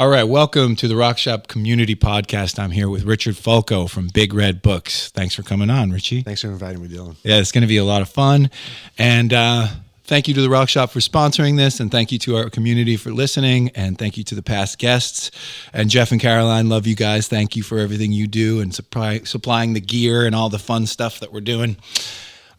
All right, welcome to the Rock Shop Community Podcast. I'm here with Richard Fulco from Big Red Books. Thanks for coming on, Richie. Thanks for inviting me, Dylan. Yeah, it's going to be a lot of fun. And thank you to the Rock Shop for sponsoring this, and thank you to our community for listening, and thank you to the past guests. And Jeff and Caroline, love you guys. Thank you for everything you do and supplying the gear and all the fun stuff that we're doing.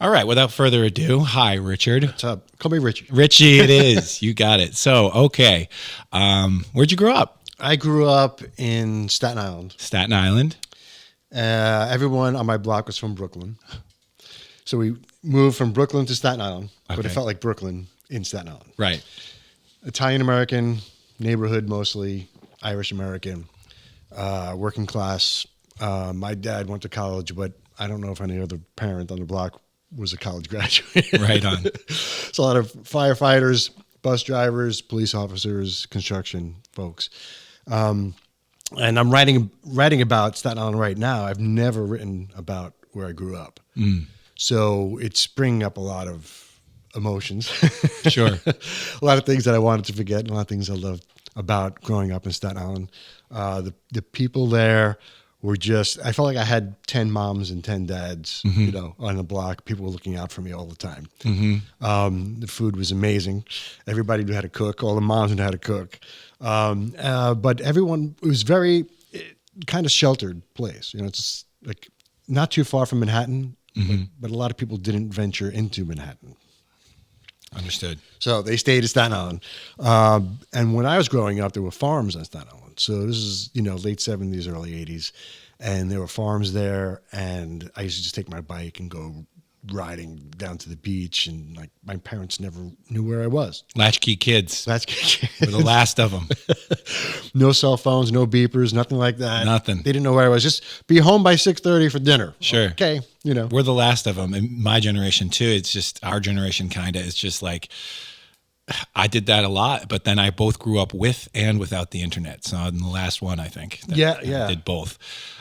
All right, without further ado, hi, Richard. What's up? Call me Richie. Richie, it is. You got it. So, okay. Where'd you grow up? I grew up in Staten Island. Staten Island. Everyone on my block was from Brooklyn. So we moved from Brooklyn to Staten Island, but it felt like Brooklyn in Staten Island. Right. Italian-American neighborhood, mostly Irish-American, working class. My dad went to college, but I don't know if any other parent on the block was a college graduate. Right on. It's a lot of firefighters, bus drivers, police officers, construction folks. And I'm writing about Staten Island right now. I've never written about where I grew up. So it's bringing up a lot of emotions. Sure. A lot of things that I wanted to forget, and a lot of things I loved about growing up in Staten Island. The people there were just, I felt like I had 10 moms and 10 dads, on the block. People were looking out for me all the time. The food was amazing. Everybody knew how to cook. All the moms knew how to cook. But everyone, it was very kind of sheltered place. It's just like not too far from Manhattan, but a lot of people didn't venture into Manhattan. Understood. So they stayed in Staten Island. And when I was growing up, there were farms on Staten Island. So this is, late 70s, early 80s. And there were farms there. And I used to just take my bike and go riding down to the beach. And like my parents never knew where I was. Latchkey kids. Latchkey kids. We're the last of them. No cell phones, no beepers, nothing like that. Nothing. They didn't know where I was. Just be home by 6:30 for dinner. Sure. Okay. We're the last of them. And my generation too. It's just our generation kind of. It's just like, I did that a lot, but then I both grew up with and without the internet. So I'm the last one, I think. Yeah. I did both.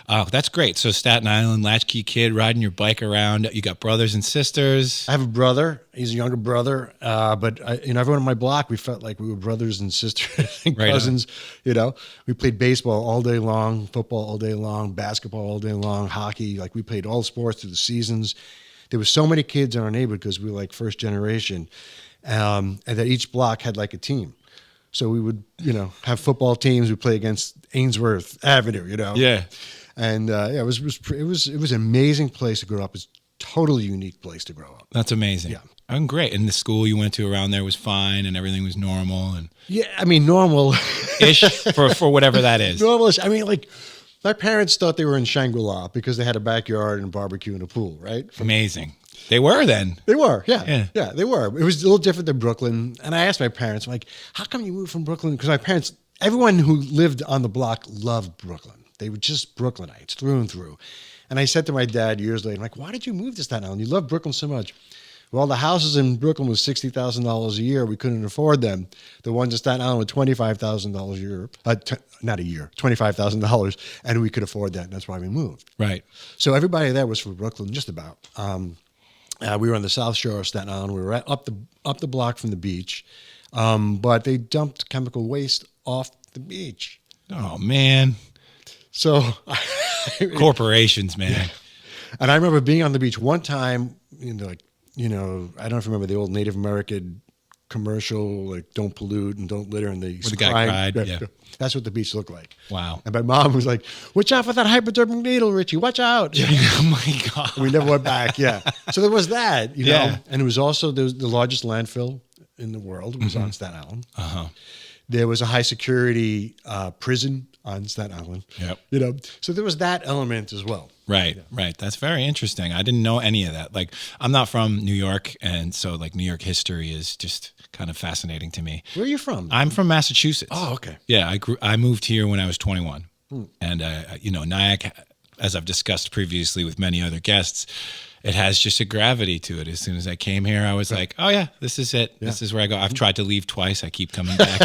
That's great. So Staten Island, latchkey kid, riding your bike around. You got brothers and sisters. I have a brother. He's a younger brother. But everyone on my block, we felt like we were brothers and sisters and cousins. We played baseball all day long, football all day long, basketball all day long, hockey. Like we played all sports through the seasons. There were so many kids in our neighborhood because we were like first generation. And that each block had like a team. So we would, have football teams. We play against Ainsworth Avenue, Yeah. And it was an amazing place to grow up. It's a totally unique place to grow up. That's amazing. Yeah. And great. And the school you went to around there was fine and everything was normal. And yeah, I mean, normal-ish for whatever that is. Normal-ish. I mean, like my parents thought they were in Shangri-La because they had a backyard and a barbecue and a pool, right? Amazing. They were then. They were, yeah. Yeah, they were. It was a little different than Brooklyn. And I asked my parents, I'm like, how come you moved from Brooklyn? Because my parents, everyone who lived on the block loved Brooklyn. They were just Brooklynites through and through. And I said to my dad years later, I'm like, why did you move to Staten Island? You love Brooklyn so much. Well, the houses in Brooklyn was $60,000 a year. We couldn't afford them. The ones in Staten Island were $25,000 a year. Not a year, $25,000. And we could afford that. And that's why we moved. Right. So everybody there was from Brooklyn, just about. We were on the South Shore of Staten Island. We were up the block from the beach. But they dumped chemical waste off the beach. Oh, man. So corporations, man. Yeah. And I remember being on the beach one time, I don't know if you remember the old Native American commercial, like don't pollute and don't litter. And the guy cried. Yeah. That's what the beach looked like. Wow. And my mom was like, watch out for that hypodermic needle, Richie. Watch out. Oh my God. We never went back. Yeah. So there was that, Yeah. And it was also, there was the largest landfill in the world. It was on Staten Island. Uh-huh. There was a high security prison on Staten Island. Yep. So there was that element as well. Right, right. That's very interesting. I didn't know any of that. Like, I'm not from New York, and so like New York history is just kind of fascinating to me. Where are you from? I'm from Massachusetts. Oh, okay. Yeah, I moved here when I was 21, and Nyack, as I've discussed previously with many other guests, it has just a gravity to it. As soon as I came here, I was like, oh yeah, this is it. Yeah. This is where I go. I've tried to leave twice. I keep coming back.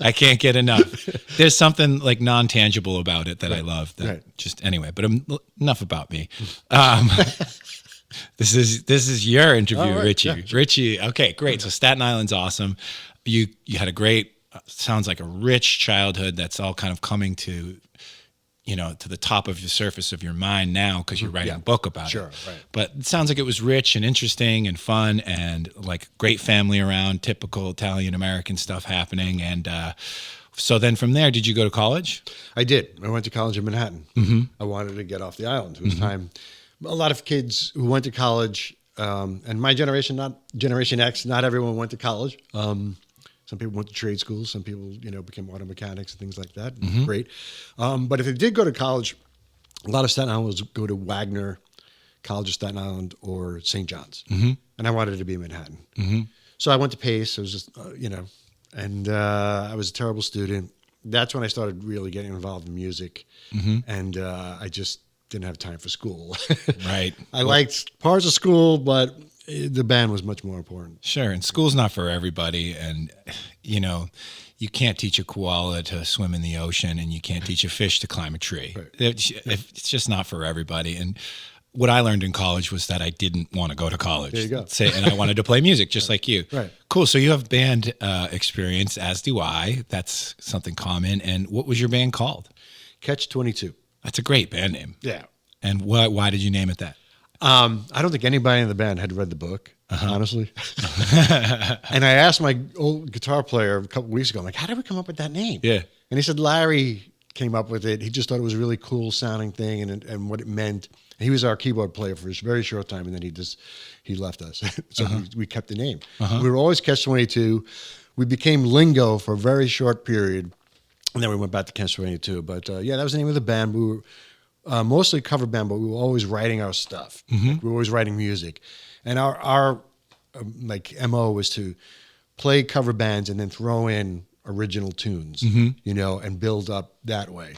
I can't get enough. There's something like non-tangible about it that I love. Just anyway, but enough about me. This is your interview, Richie. Yeah. Richie. Okay, great. So Staten Island's awesome. You had a great sounds like a rich childhood that's all kind of coming to, to the top of the surface of your mind now because you're writing a book about it. Sure, right. But it sounds like it was rich and interesting and fun and like great family around, typical Italian American stuff happening. And so then from there, did you go to college? I did. I went to college in Manhattan. I wanted to get off the island. It was time. A lot of kids who went to college, and my generation, not Generation X, not everyone went to college. Some people went to trade schools. Some people, became auto mechanics and things like that. Great. But if they did go to college, a lot of Staten Islanders would go to Wagner, College of Staten Island, or St. John's. And I wanted to be in Manhattan. So I went to Pace. I was just, and I was a terrible student. That's when I started really getting involved in music. And I just didn't have time for school. Right. I liked parts of school, but the band was much more important. Sure. And school's not for everybody. And, you can't teach a koala to swim in the ocean and you can't teach a fish to climb a tree. Right. It's just not for everybody. And what I learned in college was that I didn't want to go to college. There you go. And I wanted to play music just like you. Right. Cool. So you have band experience, as do I. That's something common. And what was your band called? Catch 22. That's a great band name. Yeah. And why did you name it that? I don't think anybody in the band had read the book, honestly. And I asked my old guitar player a couple weeks ago, I'm like, how did we come up with that name? Yeah. And he said Larry came up with it. He just thought it was a really cool sounding thing and what it meant. And he was our keyboard player for a very short time, and then he left us. So we kept the name. We were always Catch 22. We became Lingo for a very short period, and then we went back to Catch 22. But that was the name of the band. We were mostly a cover band, but we were always writing our stuff. Like, we were always writing music. And our MO was to play cover bands and then throw in original tunes, and build up that way.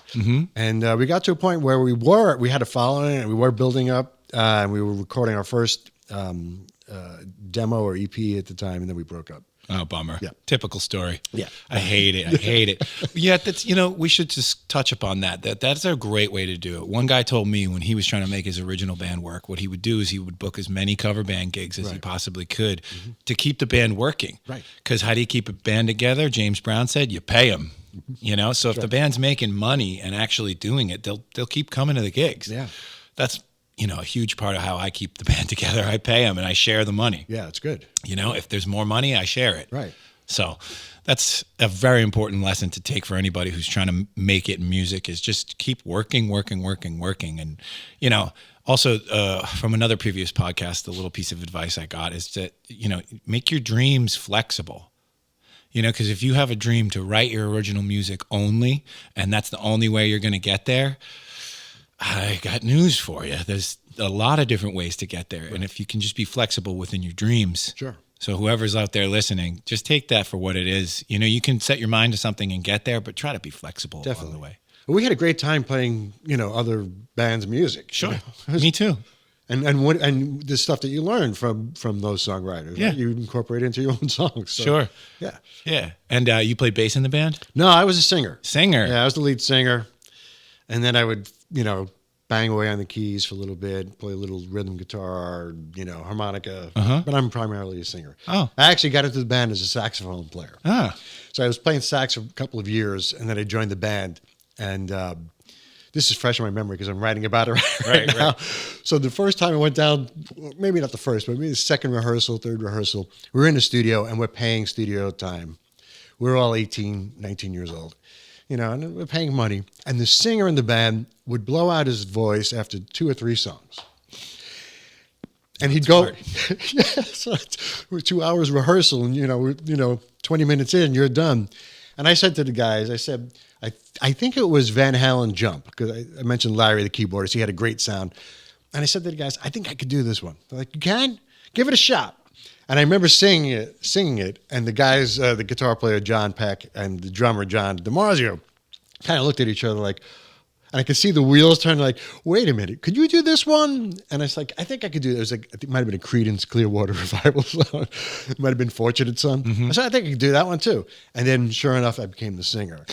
And we got to a point where we had a following and we were building up, and we were recording our first demo or EP at the time, and then we broke up. Oh, bummer. Yeah. Typical story. Yeah. I hate it. Yeah, that's, we should just touch upon that. That's a great way to do it. One guy told me when he was trying to make his original band work, what he would do is he would book as many cover band gigs as he possibly could to keep the band working. Right. Because how do you keep a band together? James Brown said, you pay them. So if the band's making money and actually doing it, they'll keep coming to the gigs. Yeah. That's a huge part of how I keep the band together. I pay them and I share the money. Yeah, it's good. If there's more money, I share it. Right. So that's a very important lesson to take for anybody who's trying to make it in music, is just keep working. And, also from another previous podcast, the little piece of advice I got is to, make your dreams flexible. Because if you have a dream to write your original music only, and that's the only way you're going to get there, I got news for you. There's a lot of different ways to get there. Right. And if you can just be flexible within your dreams. Sure. So whoever's out there listening, just take that for what it is. You can set your mind to something and get there, but try to be flexible along the way. We had a great time playing, other bands' music. Sure. Me too. And the stuff that you learned from those songwriters, right? You incorporate into your own songs. So, sure. Yeah. Yeah. And you played bass in the band? No, I was a singer. Yeah, I was the lead singer. And then I would, bang away on the keys for a little bit, play a little rhythm guitar, harmonica. But I'm primarily a singer. Oh. I actually got into the band as a saxophone player. So I was playing sax for a couple of years, and then I joined the band. And this is fresh in my memory because I'm writing about it right now. Right. So the first time I went down, maybe not the first, but maybe the second rehearsal, third rehearsal, we were in the studio, and we're paying studio time. We're all 18, 19 years old. And we're paying money. And the singer in the band would blow out his voice after 2 or 3 songs. And he'd go, so we're 2 hours rehearsal, and, we're 20 minutes in, you're done. And I said to the guys, I said, I think it was Van Halen Jump, because I mentioned Larry, the keyboardist. He had a great sound. And I said to the guys, I think I could do this one. They're like, you can? Give it a shot. And I remember singing it, and the guys, the guitar player, John Peck, and the drummer, John DiMarzio, kind of looked at each other like, and I could see the wheels turn like, wait a minute, could you do this one? And I was like, I think I could do it. It was like, I think it might have been a Creedence Clearwater Revival song. It might have been Fortunate Son. I said, I think I could do that one too. And then sure enough, I became the singer.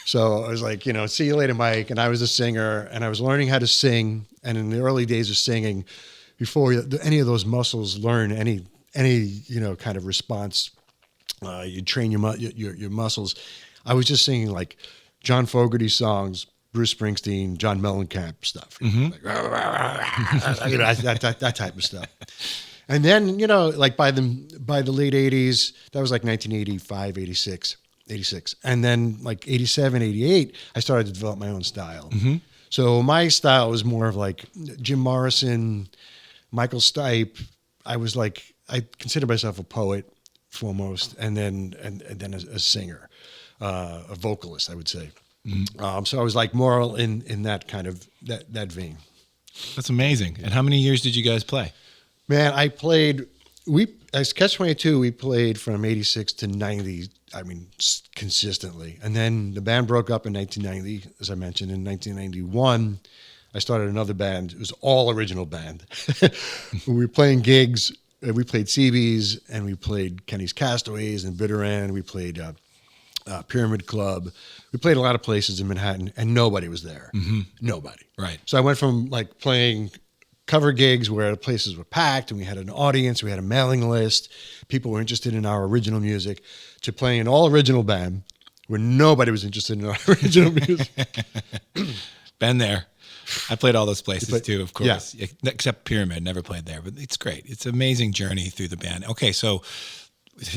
So I was like, see you later, Mike. And I was a singer, and I was learning how to sing. And in the early days of singing, before any of those muscles learn any kind of response, You train your muscles. I was just singing like John Fogerty songs, Bruce Springsteen, John Mellencamp stuff. Like, that type of stuff. And then, like by the late 80s, that was like 1985, 86. And then like 87, 88, I started to develop my own style. So my style was more of like Jim Morrison, Michael Stipe. I consider myself a poet foremost, and then a singer, a vocalist, I would say. So I was like more in that kind of that vein. That's amazing. And how many years did you guys play? Man, I played. As Catch-22, we played from 86 to 90. I mean, consistently. And then the band broke up in 1990, as I mentioned. In 1991, I started another band. It was all original band. We were playing gigs. We played CB's, and we played Kenny's Castaways and Bitter End. We played Pyramid Club. We played a lot of places in Manhattan, and nobody was there. Nobody. Right. So I went from like playing cover gigs where the places were packed and we had an audience, we had a mailing list, people were interested in our original music, to playing an all original band where nobody was interested in our original music. Been there. I played all those places too, of course, except Pyramid. Never played there, but it's great. It's an amazing journey through the band. Okay, so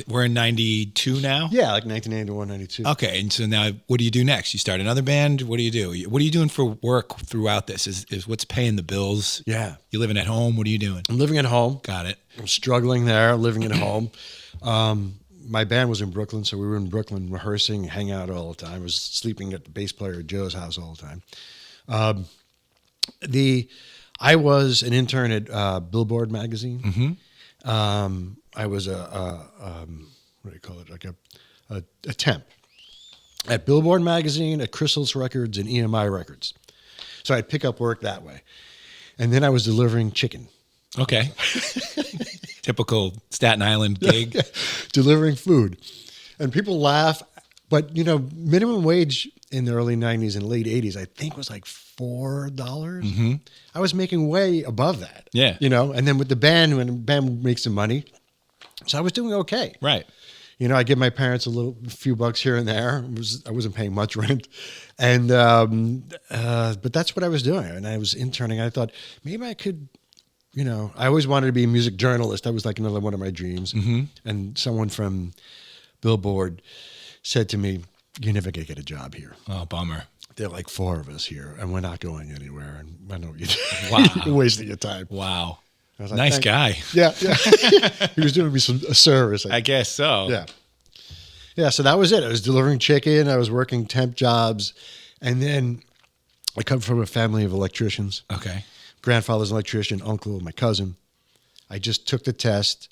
we're in 92 now? Yeah, like 1991, 92. Okay, and so now what do you do next? You start another band? What do you do? What are you doing for work throughout this? Is what's paying the bills? Yeah. You living at home? What are you doing? I'm living at home. Got it. I'm struggling there, living at home. My band was in Brooklyn, so we were in Brooklyn rehearsing, hanging out all the time. I was sleeping at the bass player Joe's house all the time. I was an intern at Billboard magazine. I was what do you call it? Like a temp at Billboard magazine, at Chrysalis Records, and EMI Records. So I'd pick up work that way, and then I was delivering chicken. Okay. Typical Staten Island gig. Delivering food, and people laugh, but minimum wage in the early 90s and late 80s, I think, was like $4. I was making way above that. Yeah. And then with the band, when the band would make some money, so I was doing okay. Right. I give my parents a few bucks here and there. I wasn't paying much rent, and but that's what I was doing. And I was interning. I thought maybe I could, I always wanted to be a music journalist. That was like another one of my dreams. And someone from Billboard said to me, "You're never gonna get a job here." Oh, bummer. There are like 4 of us here, and we're not going anywhere. And I know you. Wow. You're wasting your time. Wow. I was like, nice guy. Yeah. He was doing me a service. I guess so. Yeah. So that was it. I was delivering chicken. I was working temp jobs, and then I come from a family of electricians. Okay. Grandfather's an electrician, uncle, my cousin. I just took the test.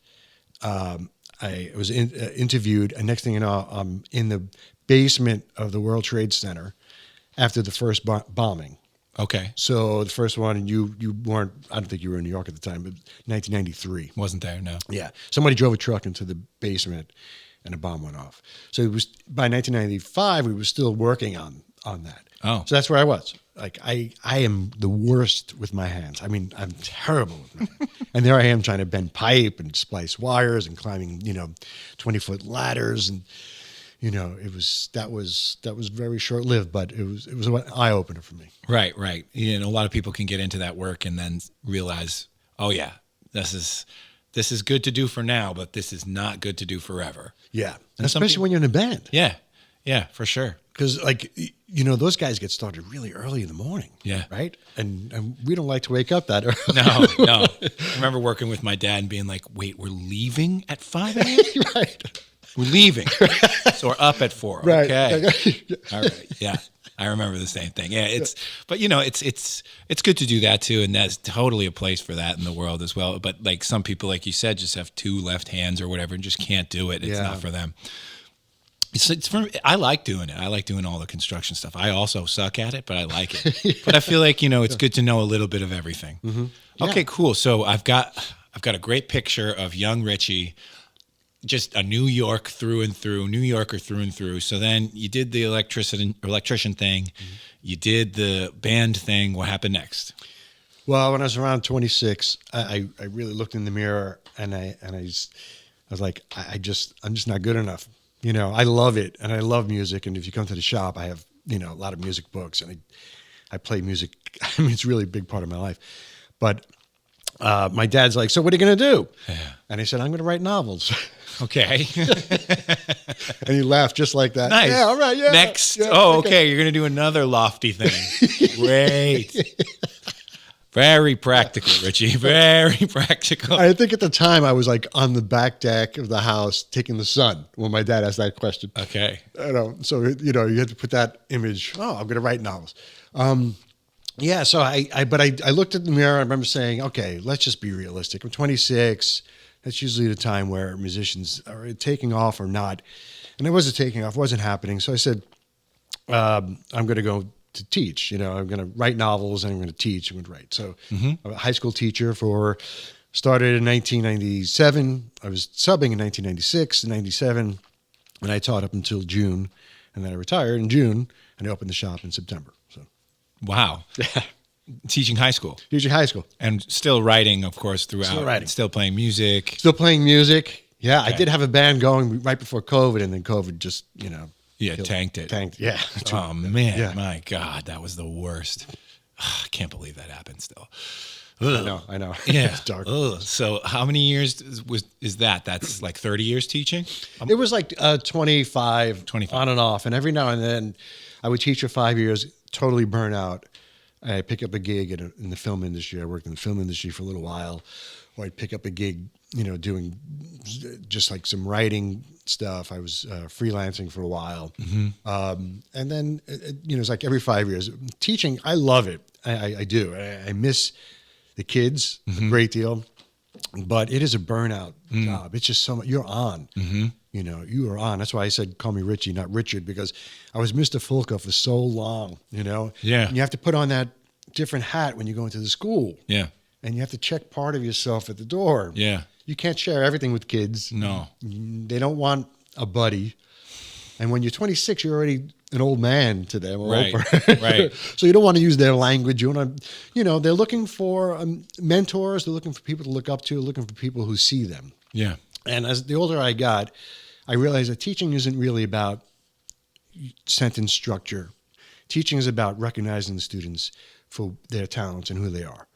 I was interviewed, and next thing you know, I'm in the basement of the World Trade Center after the first bombing. Okay. So the first one, you weren't, I don't think you were in New York at the time, but 1993. Wasn't there, no. Yeah. Somebody drove a truck into the basement and a bomb went off. So it was, by 1995, we were still working on that. Oh. So that's where I was. Like, I am the worst with my hands. I mean, I'm terrible with my hands. And there I am trying to bend pipe and splice wires and climbing, 20-foot ladders. And, that was very short-lived, but it was an eye-opener for me. Right. A lot of people can get into that work and then realize, oh yeah, this is good to do for now, but this is not good to do forever. Yeah. And especially when you're in a band. Yeah, for sure. Because, those guys get started really early in the morning. Yeah. Right? And we don't like to wake up that early. No. I remember working with my dad and being like, wait, we're leaving at 5 a.m.? Right. We're leaving. So we're up at 4. Right. Okay. All right. Yeah. I remember the same thing. Yeah. But it's good to do that too. And that's totally a place for that in the world as well. But like some people, like you said, just have 2 left hands or whatever and just can't do it. It's not for them. I like doing it. I like doing all the construction stuff. I also suck at it, but I like it. But I feel like, it's good to know a little bit of everything. Mm-hmm. Yeah. Okay, cool. So I've got a great picture of young Richie, just a New Yorker through and through. So then you did the electrician thing. Mm-hmm. You did the band thing. What happened next? Well, when I was around 26, I really looked in the mirror and was like, I'm just not good enough. I love it, and I love music. And if you come to the shop, I have, a lot of music books, and I play music. I mean, it's really a big part of my life. But my dad's like, so what are you going to do? Yeah. And I said, I'm going to write novels. Okay. And he laughed just like that. Nice. Yeah, all right, yeah. Next. Yeah, okay. You're going to do another lofty thing. Great. Very practical, Richie. Very practical. I think at the time I was like on the back deck of the house taking the sun when my dad asked that question. Okay. So, you had to put that image, I'm going to write novels. So I looked at the mirror. I remember saying, okay, let's just be realistic. I'm 26. That's usually the time where musicians are taking off or not. And it wasn't taking off, wasn't happening. So I said, I'm going to go to teach. I'm going to write novels and I'm going to teach. I'm going to write. So I'm a high school teacher started in 1997. I was subbing in 1996 and 97. And I taught up until June. And then I retired in June and I opened the shop in September. So. Wow. Yeah. Teaching high school. Teaching high school. And still writing, of course, throughout. Still writing. Still playing music. Still playing music. Yeah, okay. I did have a band going right before COVID, and then COVID just, Yeah, tanked it. Tanked, yeah. Oh, man. My God, that was the worst. I can't believe that happened still. Ugh. I know. Yeah. It's dark. Ugh. So how many years is that? That's like 30 years teaching? It was like 25 on and off. And every now and then I would teach for 5 years, totally burn out. I pick up a gig in the film industry. I worked in the film industry for a little while. Or I'd pick up a gig, doing just like some writing stuff. I was freelancing for a while. Mm-hmm. And then, it's like every 5 years. Teaching, I love it. I do. I miss the kids a great deal. But it is a burnout job. It's just so much. You're on. Mm-hmm. You are on. That's why I said, call me Richie, not Richard, because I was Mr. Fulco for so long, Yeah. And you have to put on that different hat when you go into the school. Yeah. And you have to check part of yourself at the door. Yeah. You can't share everything with kids. No. They don't want a buddy. And when you're 26, you're already an old man to them. Right. Right. So you don't want to use their language. You want to, they're looking for mentors. They're looking for people to look up to, looking for people who see them. Yeah. And as the older I got, I realized that teaching isn't really about sentence structure. Teaching is about recognizing the students for their talents and who they are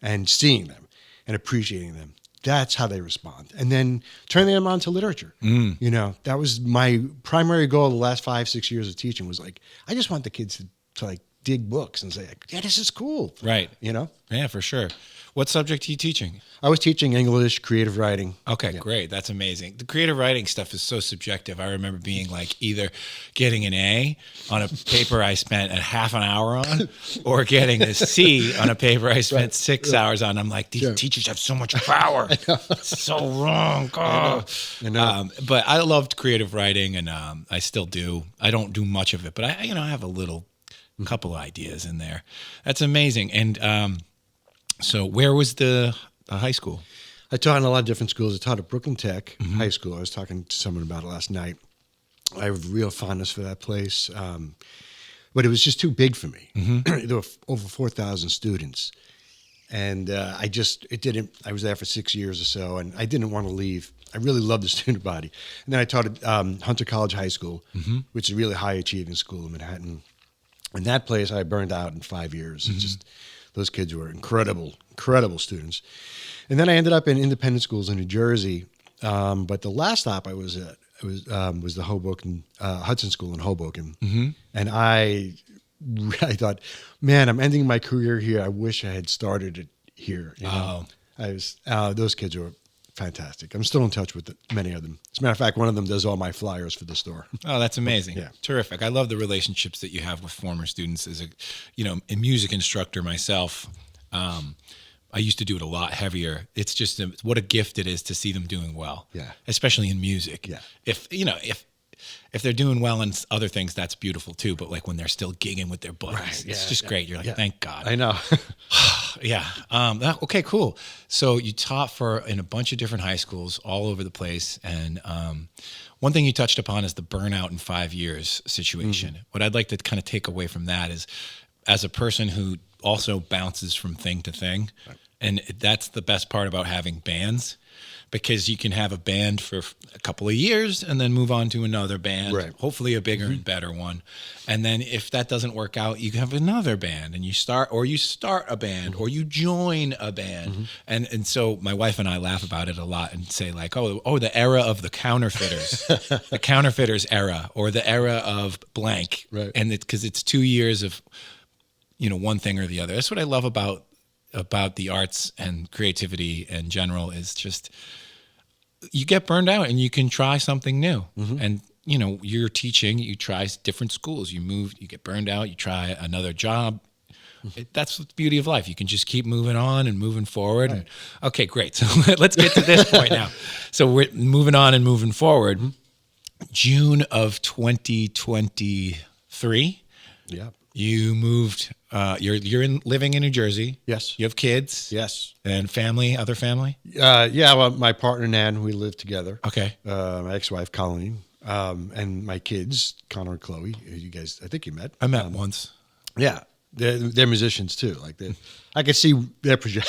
and seeing them and appreciating them. That's how they respond. And then turning them on to literature. That was my primary goal the last 5-6 years of teaching was like, I just want the kids to like dig books and say, yeah, this is cool. Right. Yeah, for sure. What subject are you teaching? I was teaching English, creative writing. Okay, great. That's amazing. The creative writing stuff is so subjective. I remember being like either getting an A on a paper I spent a half an hour on or getting a C on a paper I spent 6 hours on. I'm like, these teachers have so much power. It's so wrong. Oh. I know. But I loved creative writing and I still do. I don't do much of it, but I have a couple of ideas in there. That's amazing. And so where was the high school? I taught in a lot of different schools. I taught at Brooklyn Tech High School. I was talking to someone about it last night. I have real fondness for that place. But it was just too big for me. Mm-hmm. There were over 4,000 students. And I was there for 6 years or so, and I didn't want to leave. I really loved the student body. And then I taught at Hunter College High School, which is a really high-achieving school in Manhattan. And that place I burned out in 5 years. It's just... Those kids were incredible students. And then I ended up in independent schools in New Jersey. But the last stop I was at was the Hoboken Hudson School in Hoboken. Mm-hmm. And I thought, man, I'm ending my career here. I wish I had started it here. Those kids were fantastic. I'm still in touch with many of them. As a matter of fact, one of them does all my flyers for the store. Oh, that's amazing. Yeah. Terrific. I love the relationships that you have with former students. As a music instructor myself, I used to do it a lot heavier. It's just what a gift it is to see them doing well. Yeah. Especially in music. Yeah. If they're doing well in other things, that's beautiful too. But like when they're still gigging with their buddies, right. it's just great. You're like, thank God. I know. Yeah. Okay, cool. So you taught in a bunch of different high schools all over the place. And one thing you touched upon is the burnout in 5 years situation. Mm-hmm. What I'd like to kind of take away from that is, as a person who also bounces from thing to thing, And that's the best part about having bands, because you can have a band for a couple of years and then move on to another band, hopefully a bigger and better one. And then if that doesn't work out, you have another band, and you start a band, or you join a band. And so my wife and I laugh about it a lot and say like, oh, the era of the counterfeiters, the counterfeiters era, or the era of blank. Right. And because it's 2 years of, one thing or the other. That's what I love about the arts and creativity in general, is just you get burned out and you can try something new. And you're teaching, you try different schools, you move, you get burned out, you try another job. That's the beauty of life. You can just keep moving on and moving forward. Right. Okay, great. So let's get to this point now. So we're moving on and moving forward. June of 2023. Yeah. You moved. You're living in New Jersey. Yes. You have kids. Yes. And family, other family. Yeah. Well, my partner Nan, we live together. Okay. My ex-wife Colleen, and my kids Connor and Chloe. You guys, I think you met. I met once. Yeah. They're musicians too. Like I could see their their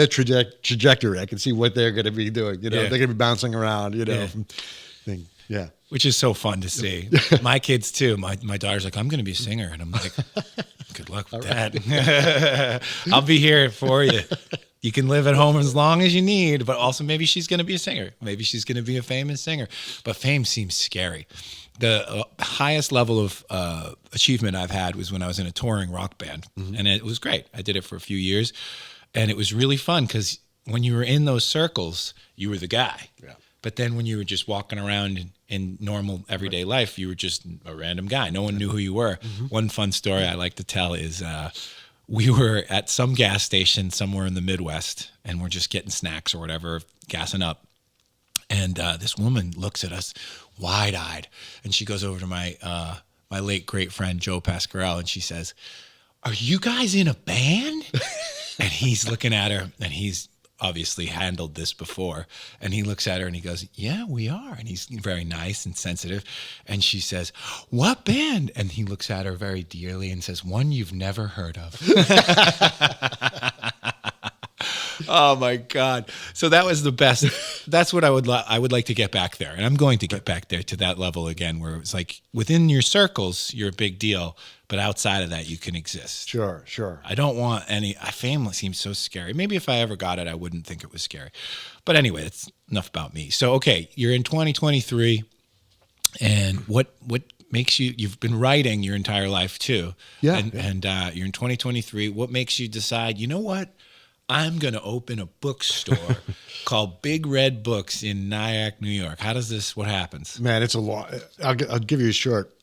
trajectory. I can see what they're going to be doing. They're going to be bouncing around. From thing. Yeah. Which is so fun to see. My kids too. My daughter's like, I'm going to be a singer, and I'm like, good luck with that. I'll be here for you. You can live at home as long as you need, but also maybe she's going to be a singer. Maybe she's going to be a famous singer. But fame seems scary. The highest level of achievement I've had was when I was in a touring rock band, and it was great. I did it for a few years, and it was really fun because when you were in those circles, you were the guy. Yeah. But then when you were just walking around in normal everyday life, you were just a random guy. No one knew who you were. One fun story I like to tell is we were at some gas station somewhere in the Midwest, and we're just getting snacks or whatever, gassing up. And this woman looks at us wide-eyed, and she goes over to my late great friend Joe Pasquarel, and she says, "Are you guys in a band?" And he's looking at her, and he's obviously handled this before, and he looks at her and he goes, "Yeah, we are." And he's very nice and sensitive, and she says, "What band?" And he looks at her very dearly and says, "One you've never heard of." Oh my God. So that was the best. That's what I would like to get back there. And I'm going to get back there to that level again, where it's like within your circles, you're a big deal, but outside of that, you can exist. Sure. I don't want fame seems so scary. Maybe if I ever got it, I wouldn't think it was scary. But anyway, that's enough about me. So, okay, you're in 2023, and what makes you've been writing your entire life too. Yeah. And you're in 2023. What makes you decide, you know what? I'm going to open a bookstore called Big Red Books in Nyack, New York. What happens? Man, it's a lot. I'll give you a short.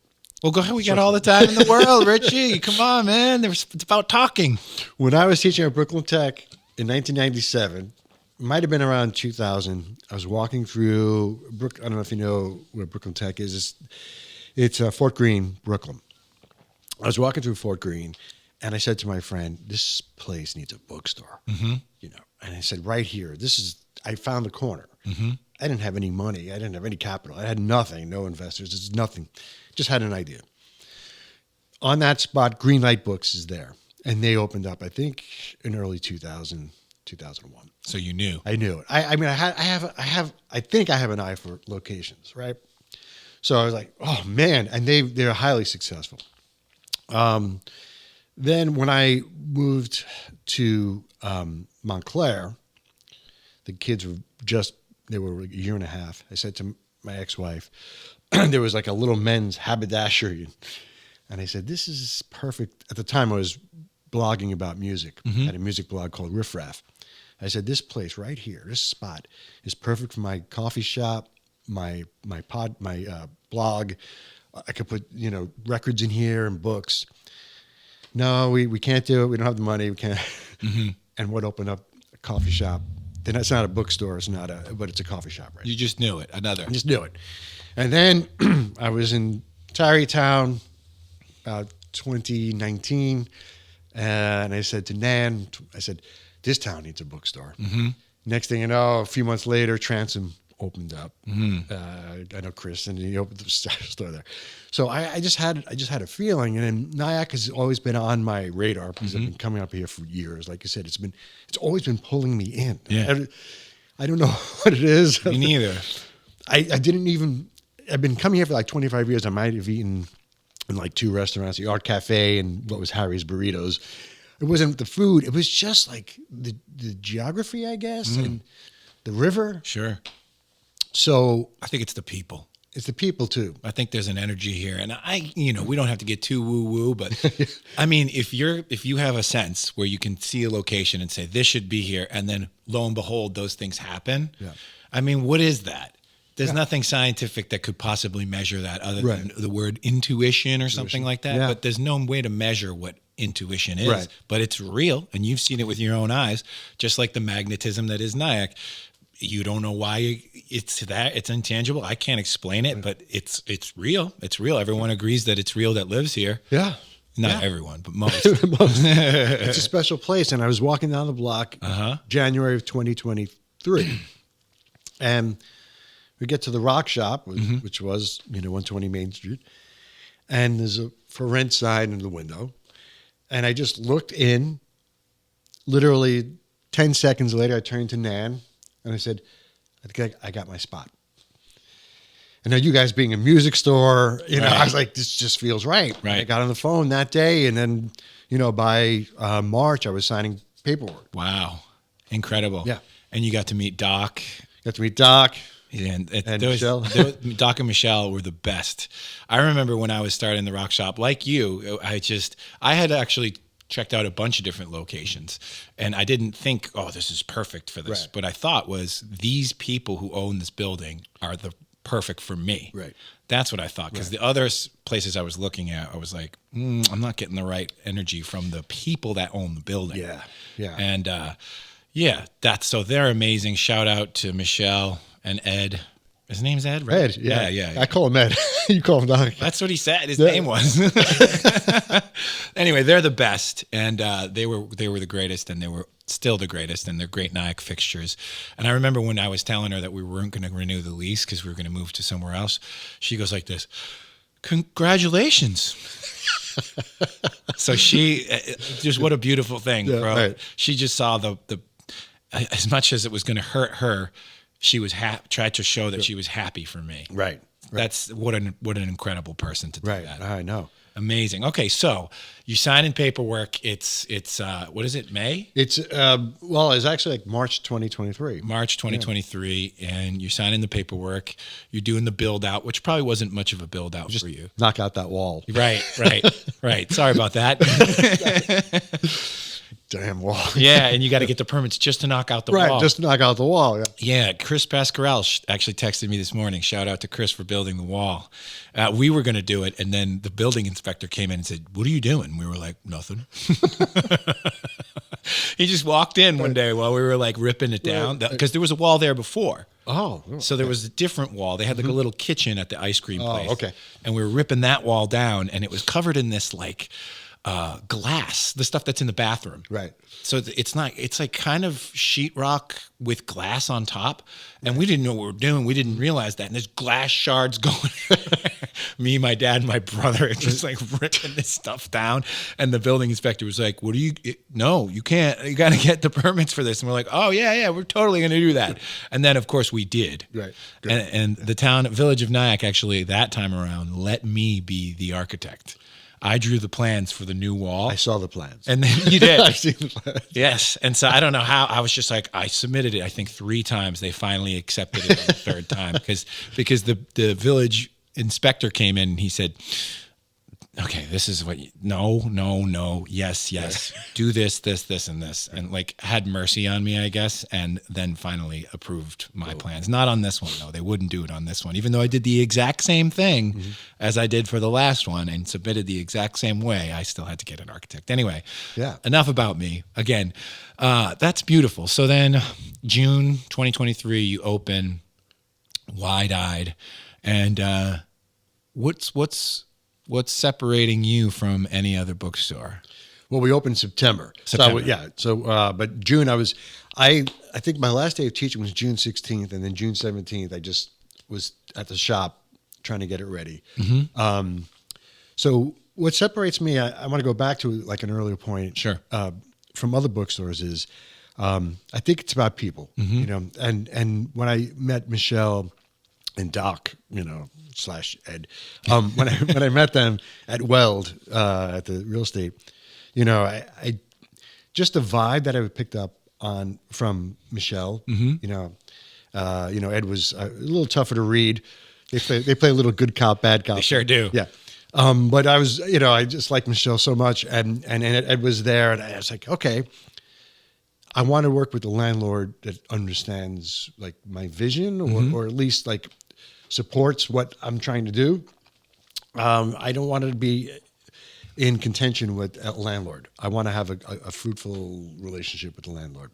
Well, go ahead. We got all the time in the world, Richie. Come on, man. It's about talking. When I was teaching at Brooklyn Tech in 1997, it might have been around 2000, I was walking through, I don't know if you know where Brooklyn Tech is. It's Fort Greene, Brooklyn. I was walking through Fort Greene, and I said to my friend, "This place needs a bookstore." And I said, "Right here, I found the corner." I didn't have any money. I didn't have any capital. I had nothing, no investors. It's nothing. Just had an idea. On that spot, Greenlight Books is there. And they opened up, I think, in early 2000, 2001. So you knew. I knew it. I think I have an eye for locations, right? So I was like, oh man, and they're highly successful. Then when I moved to Montclair, the kids they were a year and a half. I said to my ex-wife, there was like a little men's haberdashery. And I said, this is perfect. At the time I was blogging about music. I had a music blog called Riffraf. I said, this place right here, this spot is perfect for my coffee shop, my blog. I could put, records in here and books. No, we can't do it. We don't have the money. We can't. And would open up a coffee shop. Then it's not a bookstore. But it's a coffee shop, right? You just knew it. I just knew it. And then I was in Tarrytown about 2019. And I said to Nan, this town needs a bookstore. Next thing you know, a few months later, Transom opened up. I know Chris, and he opened the store there. So I just had a feeling, and then Nyack has always been on my radar because I've been coming up here for years. Like you said, it's always been pulling me in. Yeah. I don't know what it is. Me neither. I've been coming here for like 25 years. I might have eaten in like 2 restaurants, the Art Cafe and what was Harry's Burritos. It wasn't the food. It was just like the geography, I guess, and the river. Sure. So I think it's the people. It's the people too. I think there's an energy here, and we don't have to get too woo woo, but I mean, if you have a sense where you can see a location and say this should be here, and then lo and behold, those things happen. Yeah. I mean, what is that? There's nothing scientific that could possibly measure that other than the word intuition or something like that. Yeah. But there's no way to measure what intuition is. Right. But it's real, and you've seen it with your own eyes, just like the magnetism that is Nyack. You don't know why it's that. It's intangible. I can't explain it, but it's real. It's real. Everyone agrees that it's real that lives here. Yeah. Not everyone, but most. It's a special place. And I was walking down the block January of 2023. And we get to the Rock Shop, which was, 120 Main Street. And there's a for rent sign in the window. And I just looked in. Literally 10 seconds later, I turned to Nan. And I said, I think I got my spot. And now you guys being a music store, I was like, this just feels right. Right. I got on the phone that day. And then, by March, I was signing paperwork. Wow. Incredible. Yeah. And you got to meet Doc. Got to meet Doc. And Michelle. Doc and Michelle were the best. I remember when I was starting the Rock Shop, like you, I had actually checked out a bunch of different locations, and I didn't think, oh, this is perfect for this. Right. But I thought was these people who own this building are the perfect for me. Right. That's what I thought. Because the other places I was looking at, I was like, I'm not getting the right energy from the people that own the building. Yeah. Yeah. And so they're amazing. Shout out to Michelle and Ed. His name's Ed, right? Ed, yeah. Yeah. I call him Ed. You call him Doc. That's what he said. His name was. Anyway, they're the best, and they were the greatest, and they were still the greatest, and they're great Nyack fixtures. And I remember when I was telling her that we weren't going to renew the lease because we were going to move to somewhere else, she goes like this, "Congratulations." So she, just what a beautiful thing, bro. Right. She just saw the as much as it was going to hurt her, she was tried to show that she was happy for me. Right. That's what an incredible person to do that. I know. Amazing. Okay, so you sign in paperwork. It's what is it? May? It's it's actually like March 2023. March 2023, and you're signing the paperwork. You're doing the build out, which probably wasn't much of a build out for you. Knock out that wall. Right. Sorry about that. Damn wall. Yeah, and you got to get the permits just to knock out the wall. Right, just to knock out the wall. Yeah. Yeah, Chris Pascarell actually texted me this morning. Shout out to Chris for building the wall. We were going to do it, and then the building inspector came in and said, "What are you doing?" We were like, "Nothing." He just walked in one day while we were like ripping it down because there was a wall there before. Oh, so there was a different wall. They had like a little kitchen at the ice cream place. Okay. And we were ripping that wall down, and it was covered in this like glass, the stuff that's in the bathroom. Right. So it's like kind of sheetrock with glass on top. And we didn't know what we were doing. We didn't realize that. And there's glass shards going. Me, my dad, and my brother are just like ripping this stuff down. And the building inspector was like, no, you can't. You got to get the permits for this. And we're like, oh, yeah, we're totally going to do that. And then, of course, we did. Right. And the village of Nyack, actually, that time around, let me be the architect. I drew the plans for the new wall. I saw the plans. And then you did. I've seen the plans. Yes. And so I don't know how. I was just like, I submitted it, I think 3 times. They finally accepted it on the 3rd time because the village inspector came in and he said, okay, this is what no, yes, do this, and this. And like had mercy on me, I guess, and then finally approved my plans. Not on this one, though. They wouldn't do it on this one, even though I did the exact same thing as I did for the last one and submitted the exact same way. I still had to get an architect. Anyway, enough about me. Again, that's beautiful. So then June 2023, you open wide-eyed. And what's separating you from any other bookstore? Well, we opened September. September. So, yeah. So, but June, I think my last day of teaching was June 16th, and then June 17th, I just was at the shop trying to get it ready. So what separates me, I want to go back to like an earlier point. Sure. From other bookstores is, I think it's about people, you know, and when I met Michelle and Doc, you know, / Ed, when I met them at Weld, at the real estate, you know, I just the vibe that I picked up on from Michelle, you know, Ed was a little tougher to read. They play a little good cop, bad cop. They sure do. Yeah. But I was, you know, I just liked Michelle so much, and Ed was there, and I was like, okay, I want to work with the landlord that understands like my vision, or at least like supports what I'm trying to do. I don't want to be in contention with a landlord. I want to have a fruitful relationship with the landlord.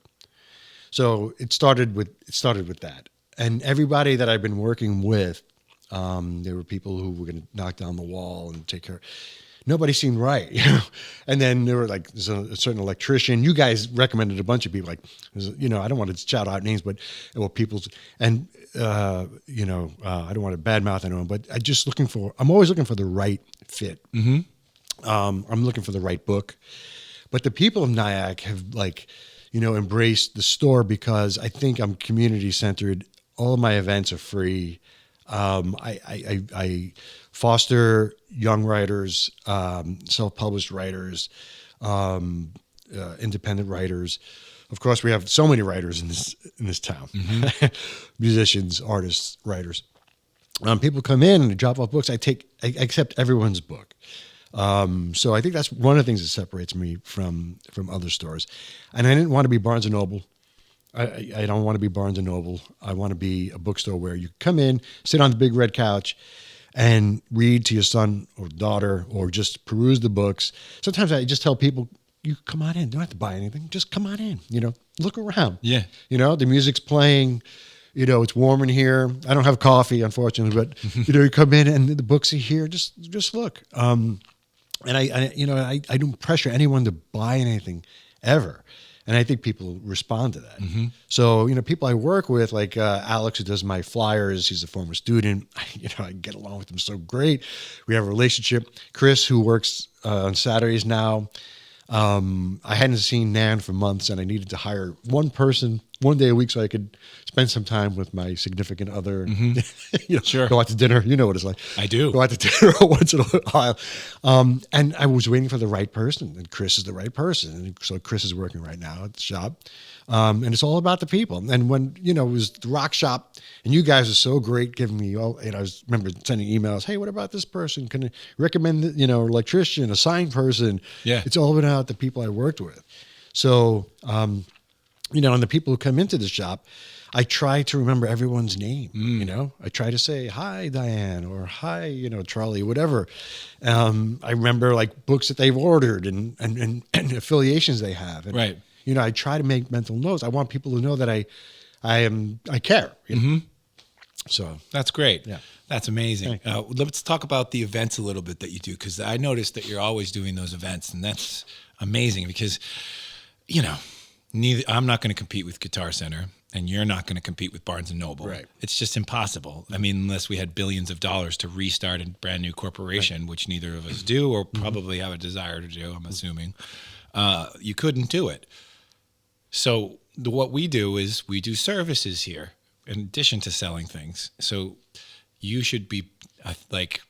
So it started with that, and everybody that I've been working with, there were people who were going to knock down the wall and take care. Nobody seemed right, you know. And then there were like there's a certain electrician. You guys recommended a bunch of people, like, you know, I don't want to shout out names, but well, people's and you know, I don't want to badmouth anyone, but I'm always looking for the right fit. I'm looking for the right book, but the people of Nyack have like, you know, embraced the store because I think I'm community centered. All of my events are free. I foster young writers, self-published writers, independent writers. Of course, we have so many writers in this town, musicians, artists, writers. People come in and drop off books. I accept everyone's book. So I think that's one of the things that separates me from other stores. And I didn't want to be Barnes & Noble. I don't want to be Barnes & Noble. I want to be a bookstore where you come in, sit on the big red couch, and read to your son or daughter, or just peruse the books. Sometimes I just tell people, you come on in. You don't have to buy anything. Just come on in. You know, look around. Yeah. You know, the music's playing. You know, it's warm in here. I don't have coffee, unfortunately, but you know, you come in and the books are here. Just look. And I don't pressure anyone to buy anything ever. And I think people respond to that. So, you know, people I work with, like Alex, who does my flyers, he's a former student. You know, I get along with him so great. We have a relationship. Chris, who works on Saturdays now. I hadn't seen Nan for months, and I needed to hire one person 1 day a week so I could spend some time with my significant other. You know, sure. Go out to dinner. You know what it's like. I do. Go out to dinner once in a while. And I was waiting for the right person, and Chris is the right person. And so Chris is working right now at the shop. And it's all about the people. And when, you know, it was the rock shop, and you guys are so great giving me all, and I remember sending emails, hey, what about this person? Can I recommend, you know, electrician, a sign person? Yeah. It's all about the people I worked with. So, you know, and the people who come into the shop, I try to remember everyone's name, you know. I try to say, hi, Diane, or hi, you know, Charlie, whatever. I remember like books that they've ordered and affiliations they have. And, right. You know, I try to make mental notes. I want people to know that I care. You know? So that's great. Yeah. That's amazing. Let's talk about the events a little bit that you do, because I noticed that you're always doing those events, and that's amazing because, you know, I'm not going to compete with Guitar Center, and you're not going to compete with Barnes & Noble. Right. It's just impossible. I mean, unless we had billions of dollars to restart a brand new corporation, which neither of us do or probably have a desire to do, I'm assuming, you couldn't do it. So what we do is we do services here in addition to selling things. So you should be like,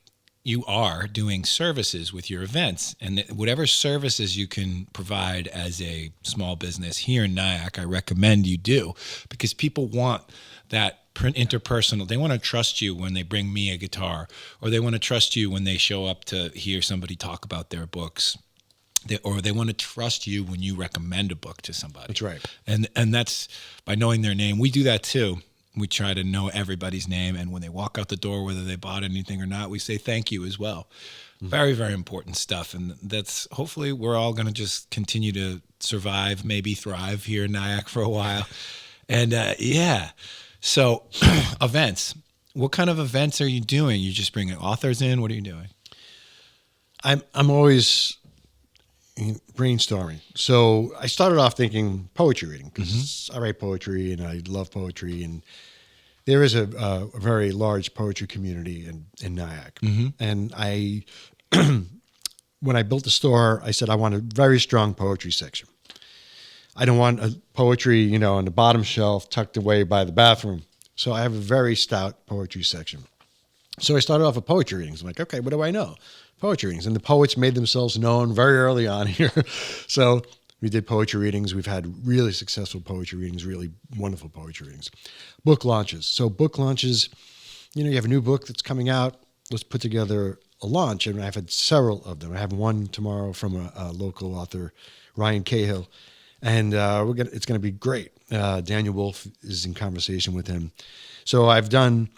you are doing services with your events, and whatever services you can provide as a small business here in Nyack, I recommend you do, because people want that interpersonal. They want to trust you when they bring me a guitar, or they want to trust you when they show up to hear somebody talk about their books. Or they want to trust you when you recommend a book to somebody. That's right. And that's by knowing their name. We do that too. We try to know everybody's name, and when they walk out the door, whether they bought anything or not, we say thank you as well. Very, very important stuff. And that's, hopefully we're all going to just continue to survive, maybe thrive here in Nyack for a while. And yeah. So events. What kind of events are you doing? You just bringing authors in? What are you doing? I'm always, brainstorming. So I started off thinking poetry reading because I write poetry and I love poetry, and there is a very large poetry community in Nyack. And I, when I built the store, I said I want a very strong poetry section. I don't want a poetry, on the bottom shelf tucked away by the bathroom. So I have a very stout poetry section. So I started off with poetry readings. I'm like, okay, what do I know? Poetry readings. And the poets made themselves known very early on here. So we did poetry readings. We've had really successful poetry readings, really wonderful poetry readings. Book launches. So book launches, you have a new book that's coming out. Let's put together a launch. And I've had several of them. I have one tomorrow from a local author, Ryan Cahill. And it's going to be great. Daniel Wolf is in conversation with him. So I've done,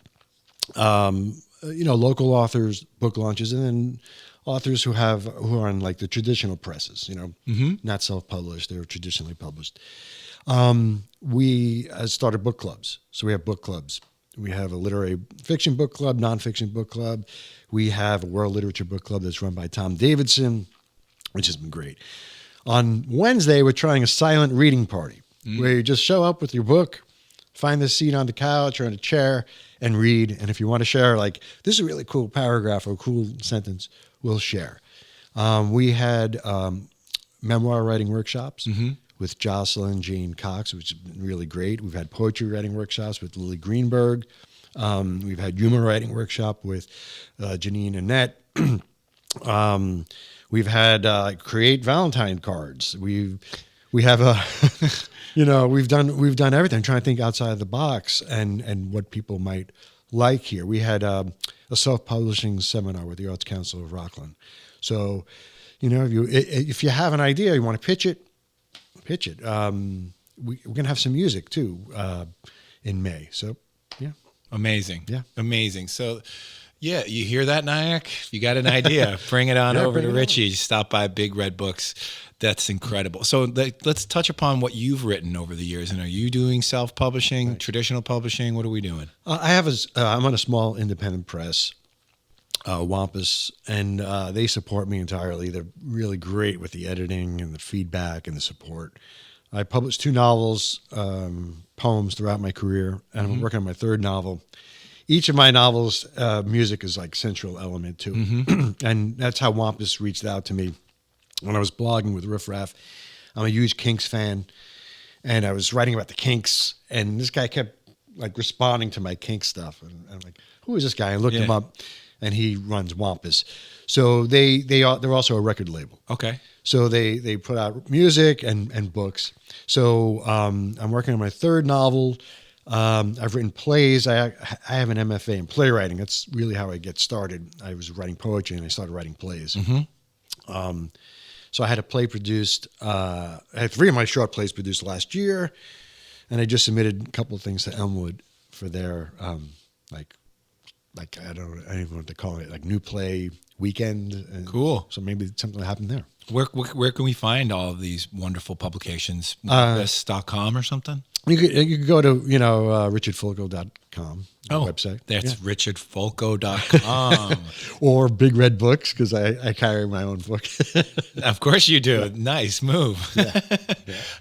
local authors, book launches, and then authors who are on like the traditional presses, not self-published, they're traditionally published. We started book clubs. So we have book clubs. We have a literary fiction book club, nonfiction book club. We have a world literature book club that's run by Tom Davidson, which has been great. On Wednesday, we're trying a silent reading party where you just show up with your book, find the seat on the couch or on a chair, and read. And if you want to share, like, this is a really cool paragraph or a cool sentence, we'll share. We had memoir writing workshops with Jocelyn Jane Cox, which has been really great. We've had poetry writing workshops with Lily Greenberg. We've had humor writing workshop with Janine Annette. We've had create Valentine cards. We have a, we've done everything. I'm trying to think outside of the box and what people might like here. We had a self-publishing seminar with the Arts Council of Rockland. So, if you have an idea, you want to pitch it. We're gonna have some music too in May. So, yeah, amazing, yeah, amazing. So. Yeah, you hear that, Nyack? You got an idea, bring it on over to Richie. Stop by Big Red Books. That's incredible. So let's touch upon what you've written over the years. And are you doing self-publishing, traditional publishing? What are we doing? I'm on a small independent press, Wampus, and they support me entirely. They're really great with the editing and the feedback and the support. I published 2 novels, poems throughout my career, and I'm working on my 3rd novel. Each of my novels, music is like central element too. And that's how Wampus reached out to me when I was blogging with Riffraf. I'm a huge Kinks fan, and I was writing about the Kinks, and this guy kept like responding to my Kinks stuff. And I'm like, who is this guy? I looked him up, and he runs Wampus. So they're also a record label. Okay. So they put out music and books. So I'm working on my 3rd novel. I've written plays. I have an MFA in playwriting. That's really how I get started. I was writing poetry and I started writing plays. So I had a play produced. I had 3 of my short plays produced last year, and I just submitted a couple of things to Elmwood for their like I don't even know what they call it, like new play weekend. And cool. So maybe something happened there. Where can we find all of these wonderful publications? Wampus.com or something? You could go to richardfulco.com website. That's richardfulco.com. Or Big Red Books, because I carry my own book. Of course you do. Yeah. Nice move. Yeah.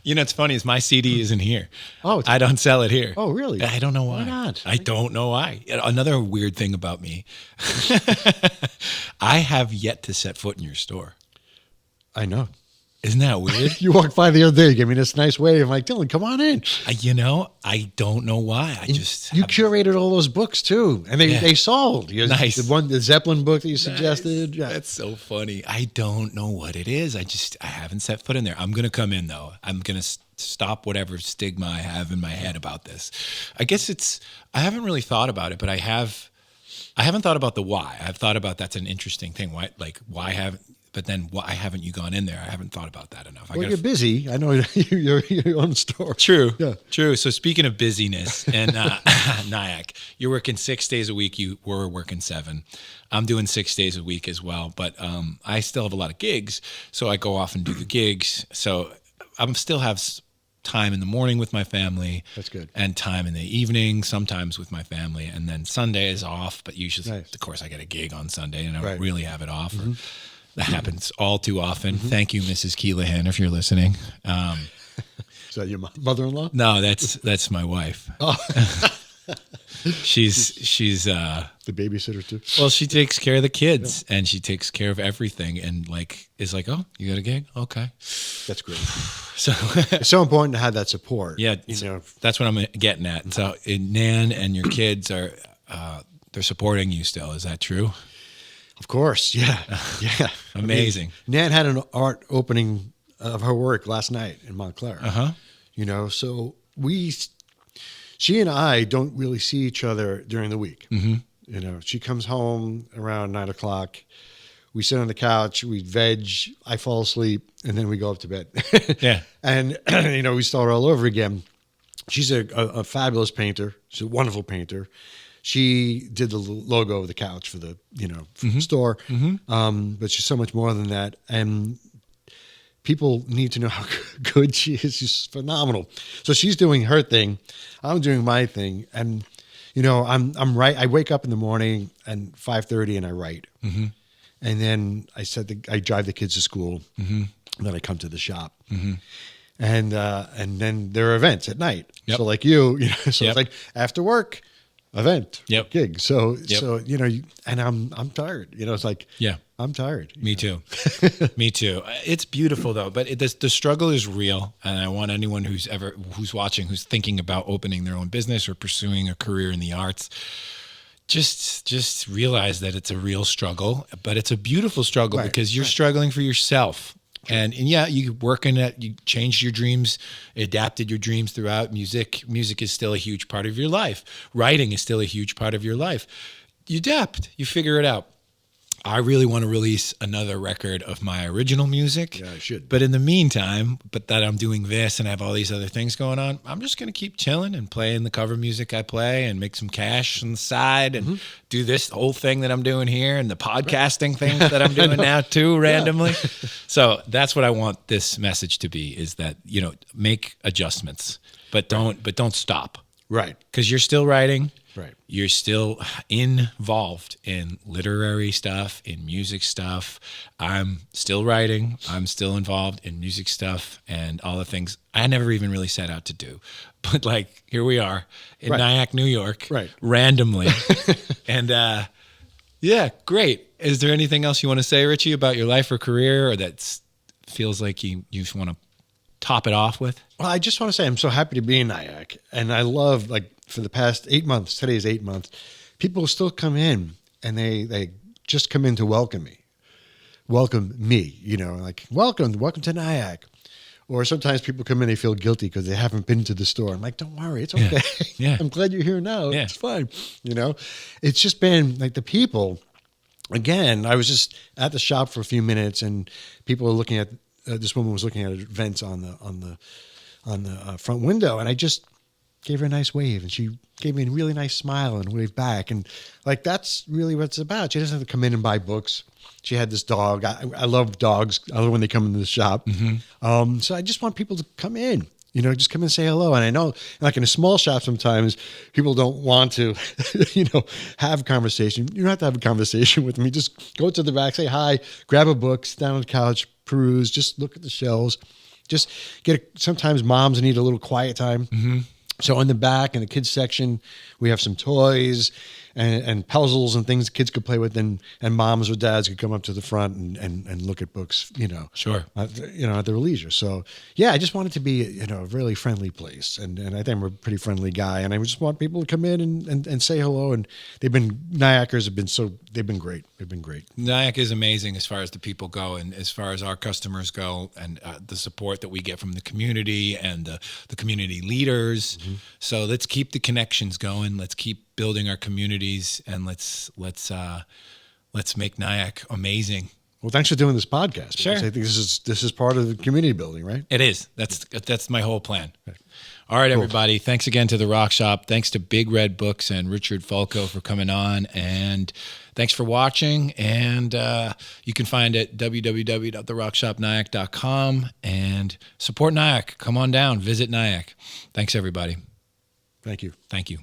It's funny is my CD isn't here. Oh, I don't sell it here. Oh, really? I don't know why. Why not? I don't know why. Another weird thing about me, I have yet to set foot in your store. I know. Isn't that weird? You walked by the other day, gave me this nice wave. I'm like, Dylan, come on in. I don't know why. You curated all those books too, and they sold. Nice. The Zeppelin book that you suggested. Nice. Yeah. That's so funny. I don't know what it is. I haven't set foot in there. I'm gonna come in though. I'm gonna stop whatever stigma I have in my head about this. I guess I haven't really thought about it, but I haven't thought about the why. I've thought about that's an interesting thing. Why haven't you gone in there? I haven't thought about that enough. Well, you're busy. I know you're your own store. True. Yeah. True. So speaking of busyness and Nyack, you're working 6 days a week. You were working 7. I'm doing 6 days a week as well, but I still have a lot of gigs. So I go off and do the gigs. So I still have time in the morning with my family. That's good. And time in the evening, sometimes with my family. And then Sunday is off, but usually, of course, I get a gig on Sunday and I don't really have it off. That happens all too often. Thank you, Mrs. Kelehan, if you're listening. Is that your mother-in-law? No, that's my wife. Oh. She's The babysitter too. well, she takes care of the kids and she takes care of everything and is like, oh, you got a gig? Okay. That's great. So It's so important to have that support. yeah, You know, that's what I'm getting at. So Nan and your kids are they're supporting you still. Is that true? of course. Yeah. Yeah. Amazing. Nan had an art opening of her work last night in Montclair. Uh-huh. You know, so she and I don't really see each other during the week. Mm-hmm. You know, she comes home around 9:00. We sit on the couch, we veg, I fall asleep, and then we go up to bed. Yeah. And, you know, we start all over again. She's a fabulous painter. She's a wonderful painter. She did the logo of the couch for the, for the store. But she's so much more than that. And people need to know how good she is. She's phenomenal. So she's doing her thing. I'm doing my thing. And, I'm right. I wake up in the morning and 5:30 and I write. Mm-hmm. And then I drive the kids to school. Mm-hmm. And then I come to the shop. Mm-hmm. And then there are events at night. Yep. So like so it's like after work, event, gig. So and I'm tired. It's like I'm tired. Me too. Me too. It's beautiful though, but the struggle is real, and I want anyone who's watching, who's thinking about opening their own business or pursuing a career in the arts, just realize that it's a real struggle, but it's a beautiful struggle because you're struggling for yourself. And you you changed your dreams, adapted your dreams throughout music. Music is still a huge part of your life. Writing is still a huge part of your life. You adapt, you figure it out. I really want to release another record of my original music. Yeah, I should. But in the meantime, that I'm doing this and I have all these other things going on, I'm just going to keep chilling and playing the cover music I play and make some cash on the side and do this whole thing that I'm doing here and the podcasting things that I'm doing now too, randomly. So that's what I want this message to be, is that, make adjustments, but don't stop. Right. Because you're still writing. Right. You're still involved in literary stuff, in music stuff. I'm still writing. I'm still involved in music stuff and all the things I never even really set out to do. But here we are in Nyack, New York, randomly. And great. Is there anything else you want to say, Richie, about your life or career, or that feels like you just want to top it off with? Well, I just want to say I'm so happy to be in Nyack, and I love for the past 8 months. Today is 8 months. People still come in and they just come in to welcome me, welcome to Nyack. Or sometimes people come in, they feel guilty because they haven't been to the store. I'm like, don't worry, it's okay. Yeah. I'm glad you're here now. Yeah. It's fine. It's just been the people. Again, I was just at the shop for a few minutes, and people were looking at. This woman was looking at events on the front window, and I just gave her a nice wave, and she gave me a really nice smile and waved back, and that's really what it's about. She doesn't have to come in and buy books. She had this dog. I love dogs. I love when they come into the shop. Mm-hmm. So I just want people to come in. Just come and say hello. And I know, in a small shop, sometimes people don't want to, have conversation. You don't have to have a conversation with me. Just go to the back, say hi, grab a book, sit down on the couch, peruse, just look at the shelves. Just sometimes moms need a little quiet time. Mm-hmm. So in the back, in the kids section, we have some toys and puzzles and things the kids could play with, and moms or dads could come up to the front and look at books, Sure. at their leisure. So I just want it to be, a really friendly place. And I think I'm a pretty friendly guy, and I just want people to come in and say hello. And Nyackers they've been great. They've been great. Nyack is amazing as far as the people go, and as far as our customers go, and the support that we get from the community and the community leaders. Mm-hmm. So let's keep the connections going. Let's keep building our communities, and let's make Nyack amazing. Well, thanks for doing this podcast. Sure. I think this is part of the community building, right? It is. That's my whole plan. All right, everybody. Thanks again to The Rock Shop. Thanks to Big Red Books and Richard Fulco for coming on. And thanks for watching. And you can find it at www.therockshopnyack.com. And support Nyack. Come on down. Visit Nyack. Thanks, everybody. Thank you. Thank you.